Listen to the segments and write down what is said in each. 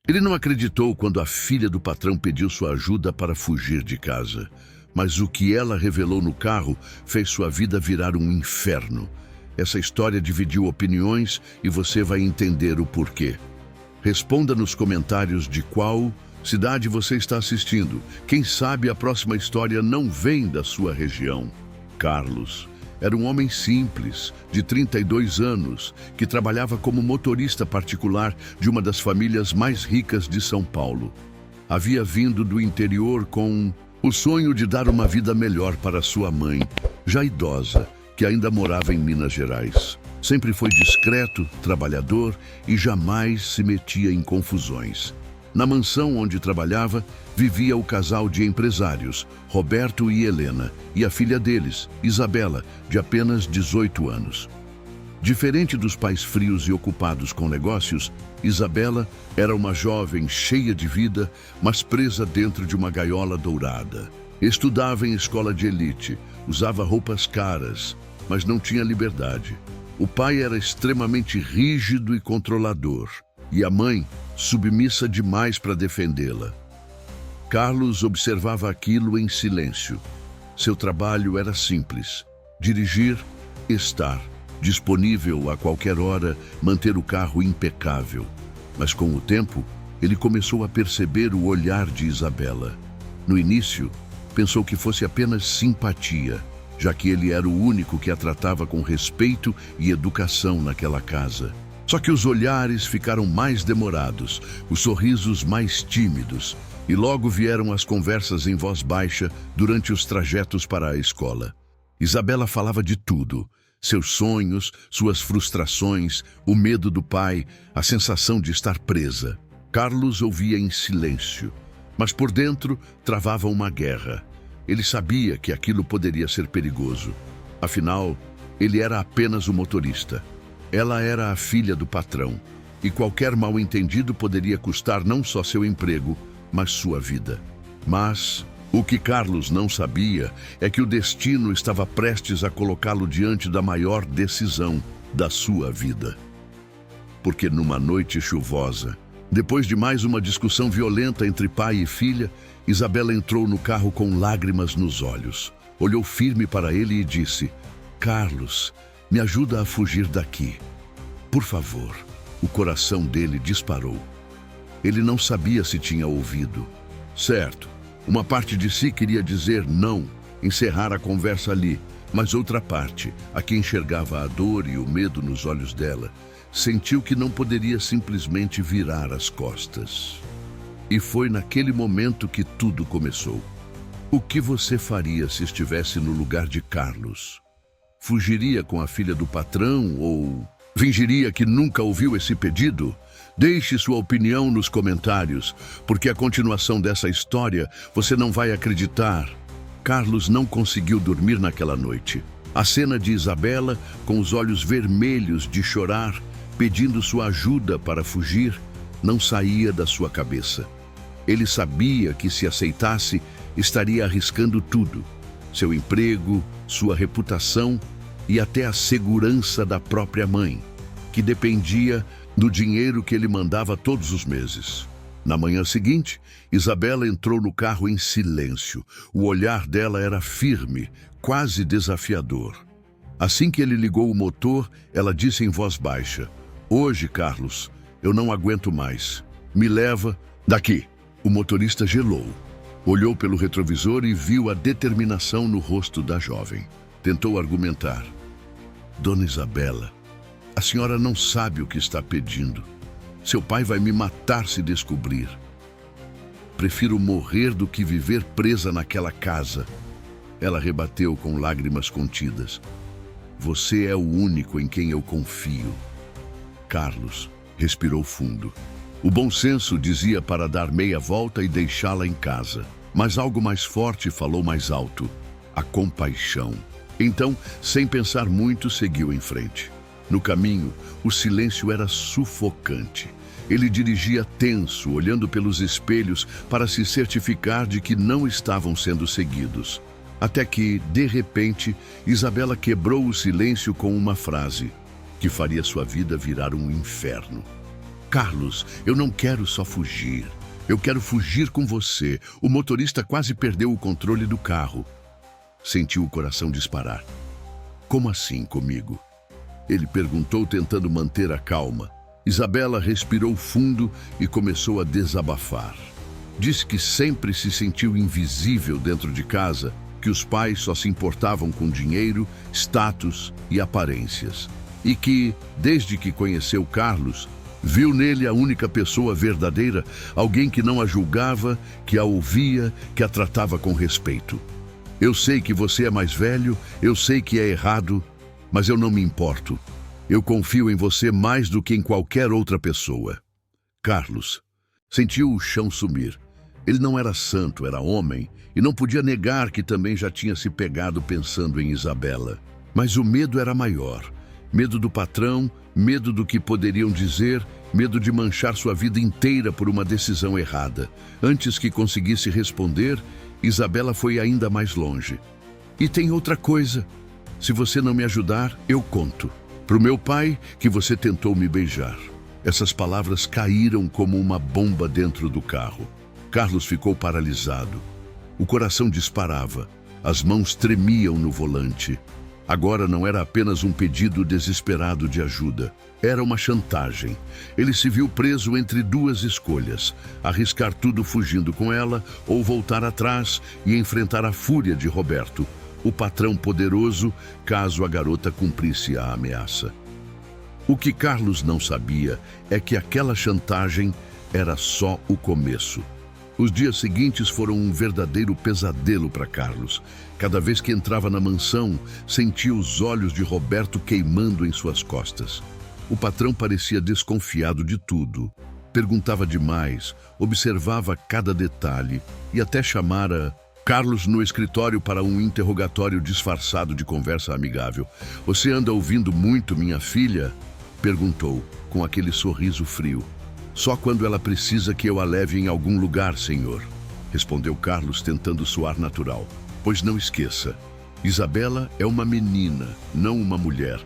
Ele não acreditou quando a filha do patrão pediu sua ajuda para fugir de casa. Mas o que ela revelou no carro fez sua vida virar um inferno. Essa história dividiu opiniões e você vai entender o porquê. Responda nos comentários de qual cidade você está assistindo. Quem sabe a próxima história não vem da sua região. Carlos era um homem simples, de 32 anos, que trabalhava como motorista particular de uma das famílias mais ricas de São Paulo. Havia vindo do interior com o sonho de dar uma vida melhor para sua mãe, já idosa, que ainda morava em Minas Gerais. Sempre foi discreto, trabalhador e jamais se metia em confusões. Na mansão onde trabalhava, vivia o casal de empresários, Roberto e Helena, e a filha deles, Isabela, de apenas 18 anos. Diferente dos pais frios e ocupados com negócios, Isabela era uma jovem cheia de vida, mas presa dentro de uma gaiola dourada. Estudava em escola de elite, usava roupas caras, mas não tinha liberdade. O pai era extremamente rígido e controlador, e a mãe submissa demais para defendê-la. Carlos observava aquilo em silêncio. Seu trabalho era simples: dirigir, estar disponível a qualquer hora, manter o carro impecável. Mas com o tempo, ele começou a perceber o olhar de Isabela. No início, pensou que fosse apenas simpatia, já que ele era o único que a tratava com respeito e educação naquela casa. Só que os olhares ficaram mais demorados, os sorrisos mais tímidos, e logo vieram as conversas em voz baixa durante os trajetos para a escola. Isabela falava de tudo: seus sonhos, suas frustrações, o medo do pai, a sensação de estar presa. Carlos ouvia em silêncio, mas por dentro travava uma guerra. Ele sabia que aquilo poderia ser perigoso. Afinal, ele era apenas o motorista. Ela era a filha do patrão, e qualquer mal-entendido poderia custar não só seu emprego, mas sua vida. Mas o que Carlos não sabia é que o destino estava prestes a colocá-lo diante da maior decisão da sua vida. Porque numa noite chuvosa, depois de mais uma discussão violenta entre pai e filha, Isabela entrou no carro com lágrimas nos olhos. Olhou firme para ele e disse: "Carlos, me ajuda a fugir daqui. Por favor." O coração dele disparou. Ele não sabia se tinha ouvido. Certo, uma parte de si queria dizer não, encerrar a conversa ali, mas outra parte, a que enxergava a dor e o medo nos olhos dela, sentiu que não poderia simplesmente virar as costas. E foi naquele momento que tudo começou. O que você faria se estivesse no lugar de Carlos? Fugiria com a filha do patrão ou fingiria que nunca ouviu esse pedido? Deixe sua opinião nos comentários, porque a continuação dessa história você não vai acreditar. Carlos não conseguiu dormir naquela noite. A cena de Isabela, com os olhos vermelhos de chorar, pedindo sua ajuda para fugir, não saía da sua cabeça. Ele sabia que se aceitasse, estaria arriscando tudo: seu emprego, sua reputação e até a segurança da própria mãe, que dependia do dinheiro que ele mandava todos os meses. Na manhã seguinte, Isabela entrou no carro em silêncio. O olhar dela era firme, quase desafiador. Assim que ele ligou o motor, ela disse em voz baixa: "Hoje, Carlos, eu não aguento mais. Me leva daqui." O motorista gelou. Olhou pelo retrovisor e viu a determinação no rosto da jovem. Tentou argumentar: "Dona Isabela, a senhora não sabe o que está pedindo. Seu pai vai me matar se descobrir. Prefiro morrer do que viver presa naquela casa." Ela rebateu com lágrimas contidas: "Você é o único em quem eu confio." Carlos respirou fundo. O bom senso dizia para dar meia volta e deixá-la em casa. Mas algo mais forte falou mais alto: a compaixão. Então, sem pensar muito, seguiu em frente. No caminho, o silêncio era sufocante. Ele dirigia tenso, olhando pelos espelhos para se certificar de que não estavam sendo seguidos. Até que, de repente, Isabela quebrou o silêncio com uma frase que faria sua vida virar um inferno: Carlos, eu não quero só fugir. Eu quero fugir com você. O motorista quase perdeu o controle do carro. Sentiu o coração disparar. Como assim comigo? Ele perguntou, tentando manter a calma. Isabela respirou fundo e começou a desabafar. Disse que sempre se sentiu invisível dentro de casa, que os pais só se importavam com dinheiro, status e aparências. E que, desde que conheceu Carlos, viu nele a única pessoa verdadeira, alguém que não a julgava, que a ouvia, que a tratava com respeito. Eu sei que você é mais velho, eu sei que é errado, mas eu não me importo. Eu confio em você mais do que em qualquer outra pessoa. Carlos sentiu o chão sumir. Ele não era santo, era homem, e não podia negar que também já tinha se pegado pensando em Isabela. Mas o medo era maior. Medo do patrão, medo do que poderiam dizer, medo de manchar sua vida inteira por uma decisão errada. Antes que conseguisse responder, Isabela foi ainda mais longe. E tem outra coisa. Se você não me ajudar, eu conto. Pro meu pai que você tentou me beijar. Essas palavras caíram como uma bomba dentro do carro. Carlos ficou paralisado. O coração disparava. As mãos tremiam no volante. Agora não era apenas um pedido desesperado de ajuda. Era uma chantagem. Ele se viu preso entre duas escolhas: arriscar tudo fugindo com ela ou voltar atrás e enfrentar a fúria de Roberto, o patrão poderoso, caso a garota cumprisse a ameaça. O que Carlos não sabia é que aquela chantagem era só o começo. Os dias seguintes foram um verdadeiro pesadelo para Carlos. Cada vez que entrava na mansão, sentia os olhos de Roberto queimando em suas costas. O patrão parecia desconfiado de tudo. Perguntava demais, observava cada detalhe e até chamara Carlos no escritório para um interrogatório disfarçado de conversa amigável. "Você anda ouvindo muito minha filha?" perguntou, com aquele sorriso frio. "Só quando ela precisa que eu a leve em algum lugar, senhor", respondeu Carlos, tentando soar natural. "Pois não esqueça, Isabela é uma menina, não uma mulher.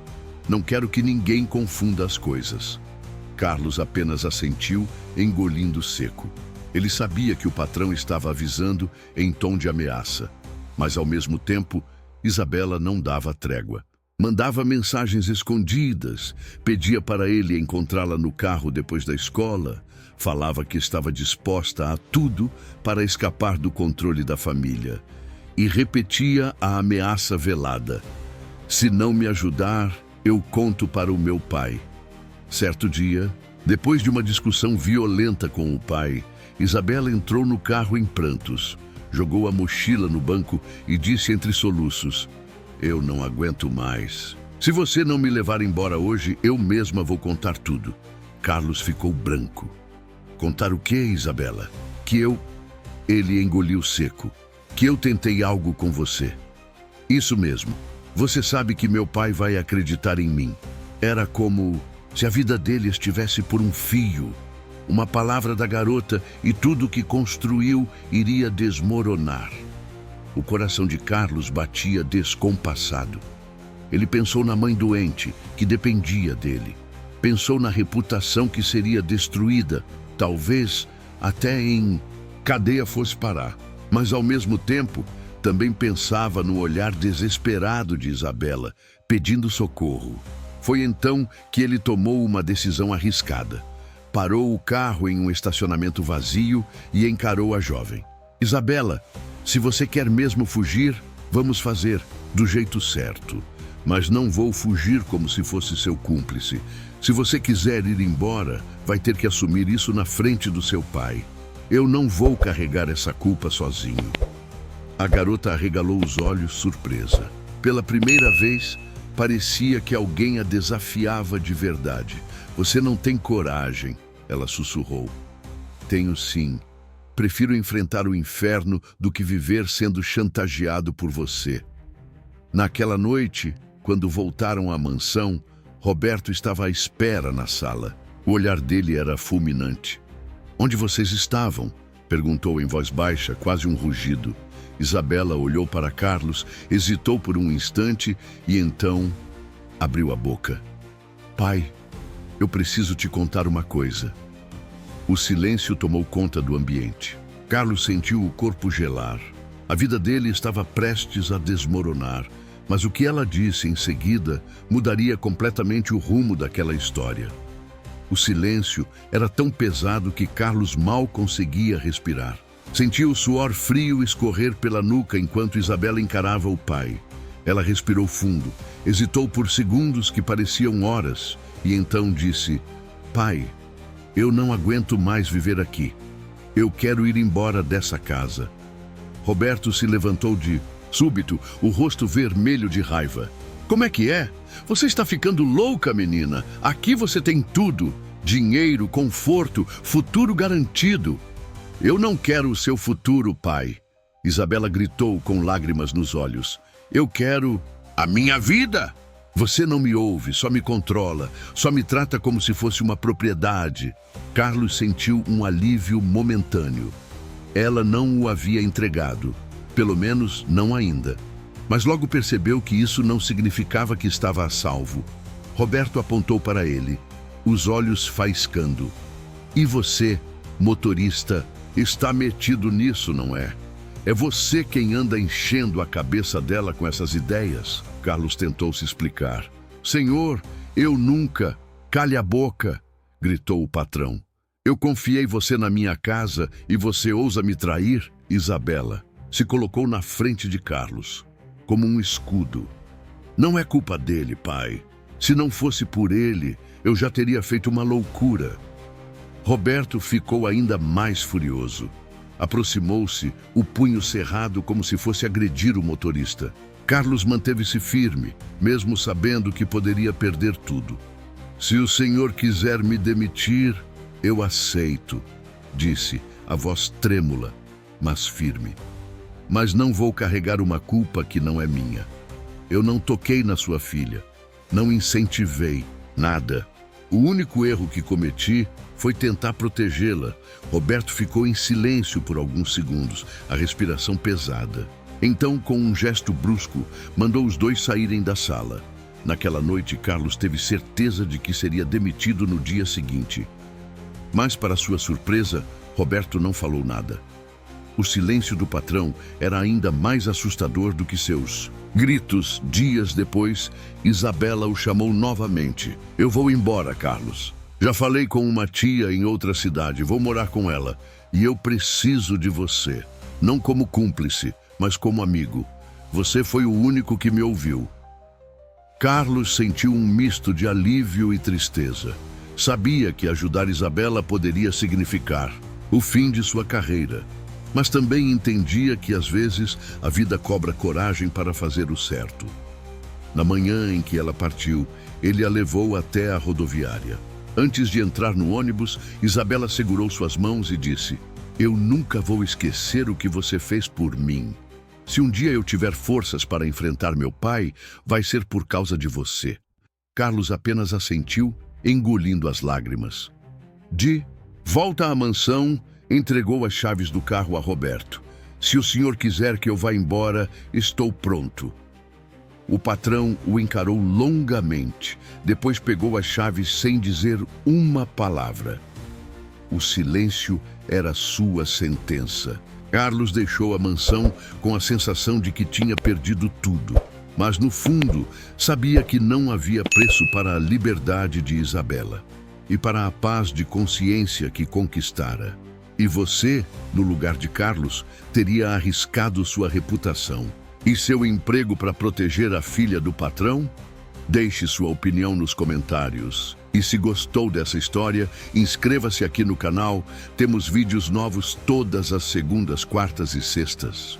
Não quero que ninguém confunda as coisas." Carlos apenas assentiu, engolindo seco. Ele sabia que o patrão estava avisando em tom de ameaça, mas ao mesmo tempo, Isabela não dava trégua. Mandava mensagens escondidas, pedia para ele encontrá-la no carro depois da escola, falava que estava disposta a tudo para escapar do controle da família e repetia a ameaça velada: "Se não me ajudar, eu conto para o meu pai." Certo dia, depois de uma discussão violenta com o pai, Isabela entrou no carro em prantos, jogou a mochila no banco e disse entre soluços: "Eu não aguento mais. Se você não me levar embora hoje, eu mesma vou contar tudo." Carlos ficou branco. "Contar o quê, Isabela?" "Que eu..." Ele engoliu seco. "Que eu tentei algo com você." "Isso mesmo. Você sabe que meu pai vai acreditar em mim." Era como se a vida dele estivesse por um fio. Uma palavra da garota e tudo que construiu iria desmoronar. O coração de Carlos batia descompassado. Ele pensou na mãe doente, que dependia dele. Pensou na reputação que seria destruída, talvez até em cadeia fosse parar. Mas ao mesmo tempo, também pensava no olhar desesperado de Isabela, pedindo socorro. Foi então que ele tomou uma decisão arriscada. Parou o carro em um estacionamento vazio e encarou a jovem. "Isabela, se você quer mesmo fugir, vamos fazer do jeito certo. Mas não vou fugir como se fosse seu cúmplice. Se você quiser ir embora, vai ter que assumir isso na frente do seu pai. Eu não vou carregar essa culpa sozinho." A garota arregalou os olhos, surpresa. Pela primeira vez, parecia que alguém a desafiava de verdade. "Você não tem coragem", ela sussurrou. "Tenho sim. Prefiro enfrentar o inferno do que viver sendo chantageado por você." Naquela noite, quando voltaram à mansão, Roberto estava à espera na sala. O olhar dele era fulminante. "Onde vocês estavam?" perguntou em voz baixa, quase um rugido. Isabela olhou para Carlos, hesitou por um instante e então abriu a boca. "Pai, Eu preciso te contar uma coisa. O silêncio tomou conta do ambiente. Carlos sentiu o corpo gelar. A vida dele estava prestes a desmoronar, mas o que ela disse em seguida mudaria completamente o rumo daquela história. O silêncio era tão pesado que Carlos mal conseguia respirar. Sentiu o suor frio escorrer pela nuca enquanto Isabela encarava o pai. Ela respirou fundo, hesitou por segundos que pareciam horas, e então disse: "Pai, eu não aguento mais viver aqui. Eu quero ir embora dessa casa." Roberto se levantou de súbito, o rosto vermelho de raiva. "Como é que é? Você está ficando louca, menina. Aqui você tem tudo. Dinheiro, conforto, futuro garantido." "Eu não quero o seu futuro, pai." Isabela gritou com lágrimas nos olhos. "Eu quero a minha vida." "Você não me ouve, só me controla, só me trata como se fosse uma propriedade." Carlos sentiu um alívio momentâneo. Ela não o havia entregado, pelo menos não ainda. Mas logo percebeu que isso não significava que estava a salvo. Roberto apontou para ele, os olhos faiscando. "E você, motorista, está metido nisso, não é? É você quem anda enchendo a cabeça dela com essas ideias." Carlos tentou se explicar. "Senhor, eu nunca..." "Cale a boca!" gritou o patrão. "Eu confiei você na minha casa e você ousa me trair?" Isabela se colocou na frente de Carlos, como um escudo. "Não é culpa dele, pai. Se não fosse por ele, eu já teria feito uma loucura." Roberto ficou ainda mais furioso. Aproximou-se, o punho cerrado como se fosse agredir o motorista. Carlos manteve-se firme, mesmo sabendo que poderia perder tudo. "Se o senhor quiser me demitir, eu aceito", disse, a voz trêmula, mas firme. "Mas não vou carregar uma culpa que não é minha. Eu não toquei na sua filha, não incentivei, nada. O único erro que cometi foi tentar protegê-la." Roberto ficou em silêncio por alguns segundos, a respiração pesada. Então, com um gesto brusco, mandou os dois saírem da sala. Naquela noite, Carlos teve certeza de que seria demitido no dia seguinte. Mas, para sua surpresa, Roberto não falou nada. O silêncio do patrão era ainda mais assustador do que seus gritos. Dias depois, Isabela o chamou novamente. "Eu vou embora, Carlos. Já falei com uma tia em outra cidade, vou morar com ela. E eu preciso de você. Não como cúmplice, mas como amigo. Você foi o único que me ouviu." Carlos sentiu um misto de alívio e tristeza. Sabia que ajudar Isabela poderia significar o fim de sua carreira, mas também entendia que às vezes a vida cobra coragem para fazer o certo. Na manhã em que ela partiu, ele a levou até a rodoviária. Antes de entrar no ônibus, Isabela segurou suas mãos e disse: "Eu nunca vou esquecer o que você fez por mim. Se um dia eu tiver forças para enfrentar meu pai, vai ser por causa de você." Carlos apenas assentiu, engolindo as lágrimas. De volta à mansão, entregou as chaves do carro a Roberto. "Se o senhor quiser que eu vá embora, estou pronto." O patrão o encarou longamente, depois pegou as chaves sem dizer uma palavra. O silêncio era sua sentença. Carlos deixou a mansão com a sensação de que tinha perdido tudo, mas no fundo sabia que não havia preço para a liberdade de Isabela e para a paz de consciência que conquistara. E você, no lugar de Carlos, teria arriscado sua reputação e seu emprego para proteger a filha do patrão? Deixe sua opinião nos comentários. E se gostou dessa história, inscreva-se aqui no canal. Temos vídeos novos todas as segundas, quartas e sextas.